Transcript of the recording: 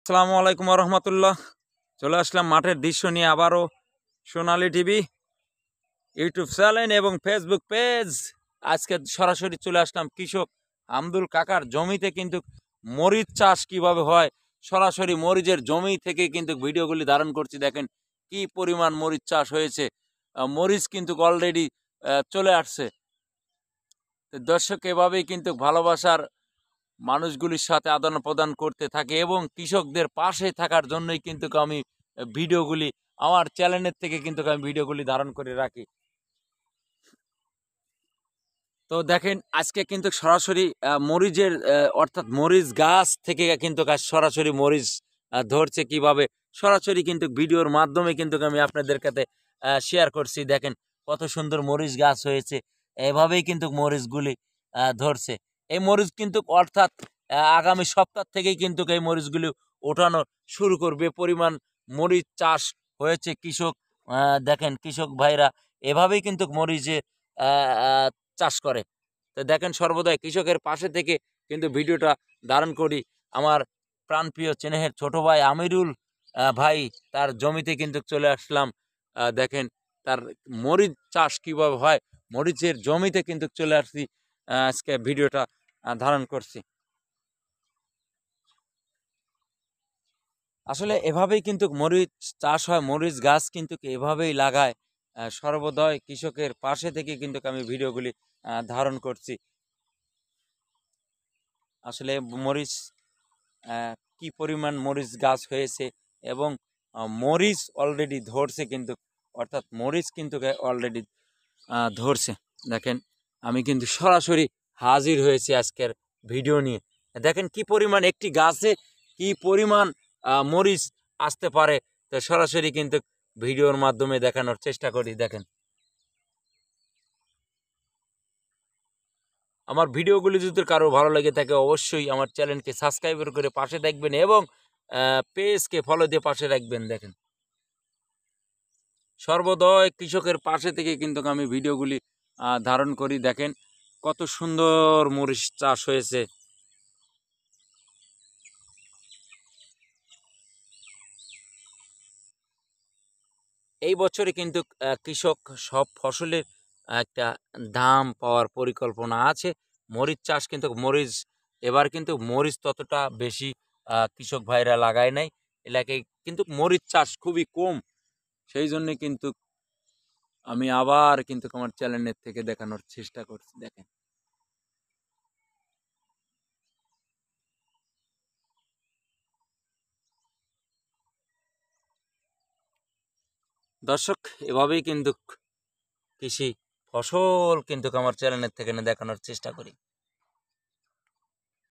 আসসালামু আলাইকুম রহমতুল্লাহ। চলে আসলাম মাঠের দৃশ্য নিয়ে আবারও। সোনালী টিভি ইউটিউব চ্যানেল এবং ফেসবুক পেজ। আজকে সরাসরি চলে আসলাম কৃষক আব্দুল কাকার জমিতে, কিন্তু মরিচ চাষ কিভাবে হয় সরাসরি মরিচের জমি থেকে কিন্তু ভিডিওগুলি ধারণ করছি। দেখেন কি পরিমাণ মরিচ চাষ হয়েছে। মরিচ কিন্তু অলরেডি চলে আসছে। দর্শক এভাবেই কিন্তু ভালোবাসার মানুষগুলির সাথে আদান প্রদান করতে থাকে এবং কৃষকদের পাশে থাকার জন্যই কিন্তু আমি ভিডিওগুলি আমার চ্যানেলের থেকে কিন্তু আমি ভিডিওগুলি ধারণ করে রাখি। তো দেখেন আজকে কিন্তু সরাসরি মরিচের অর্থাৎ মরিচ গাছ থেকে কিন্তু সরাসরি মরিচ ধরছে কিভাবে, সরাসরি কিন্তু ভিডিওর মাধ্যমে কিন্তু আমি আপনাদের কাছে শেয়ার করছি। দেখেন কত সুন্দর মরিচ গাছ হয়েছে, এভাবেই কিন্তু মরিচগুলি ধরছে। এই মরিচ কিন্তু অর্থাৎ আগামী সপ্তাহ থেকেই কিন্তু এই মরিচগুলি ওঠানো শুরু করবে। পরিমাণ মরিচ চাষ হয়েছে। কৃষক দেখেন কৃষক ভাইরা এভাবেই কিন্তু মরিচে চাষ করে। তো দেখেন সর্বদাই কৃষকের পাশে থেকে কিন্তু ভিডিওটা ধারণ করি। আমার প্রাণপ্রিয় স্নেহের ছোট ভাই আমিরুল ভাই, তার জমিতে কিন্তু চলে আসলাম। দেখেন তার মরিচ চাষ কিভাবে হয়, মরিচের জমিতে কিন্তু চলে আসছি। আজকে ভিডিওটা ধারণ করছি। আসলে এভাবেই কিন্তু মরিচ চাষ হয়, মরিচ গাছ কিন্তু এভাবেই লাগায়। সর্বদয় কৃষকের পাশে থেকে কিন্তু আমি ভিডিওগুলি ধারণ করছি। আসলে মরিচ কি পরিমাণ মরিচ গাছ হয়েছে এবং মরিচ অলরেডি ধরছে কিন্তু, অর্থাৎ মরিচ কিন্তু অলরেডি ধরছে। দেখেন আমি কিন্তু সরাসরি হাজির হয়েছি আজকের ভিডিও নিয়ে। দেখেন কি পরিমাণ একটি গাছে কি পরিমাণ মরিচ আসতে পারে, তো সরাসরি কিন্তু ভিডিওর মাধ্যমে দেখানোর চেষ্টা করি। দেখেন আমার ভিডিওগুলি যদি কারো ভালো লেগে থাকে অবশ্যই আমার চ্যানেলকে সাবস্ক্রাইব করে পাশে দেখবেন এবং পেজকে ফলো দিয়ে পাশে রাখবেন। দেখেন সর্বদয় কৃষকের পাশে থেকে কিন্তু আমি ভিডিওগুলি ধারণ করি। দেখেন কত সুন্দর মরিচ চাষ হয়েছে। এই বছরে কিন্তু কৃষক সব ফসলের একটা দাম পাওয়ার পরিকল্পনা আছে। মরিচ চাষ কিন্তু মরিচ এবার কিন্তু মরিচ ততটা বেশি কৃষক ভাইরা লাগায় নাই এলাকায়, কিন্তু মরিচ চাষ খুবই কম। সেই জন্য কিন্তু আমি আবার কিন্তু আমার চ্যানেলের থেকে দেখানোর চেষ্টা করছি। দেখেন দর্শক এভাবেই কিন্তু কৃষি ফসল কিন্তু আমার চ্যানেলের থেকে দেখানোর চেষ্টা করি।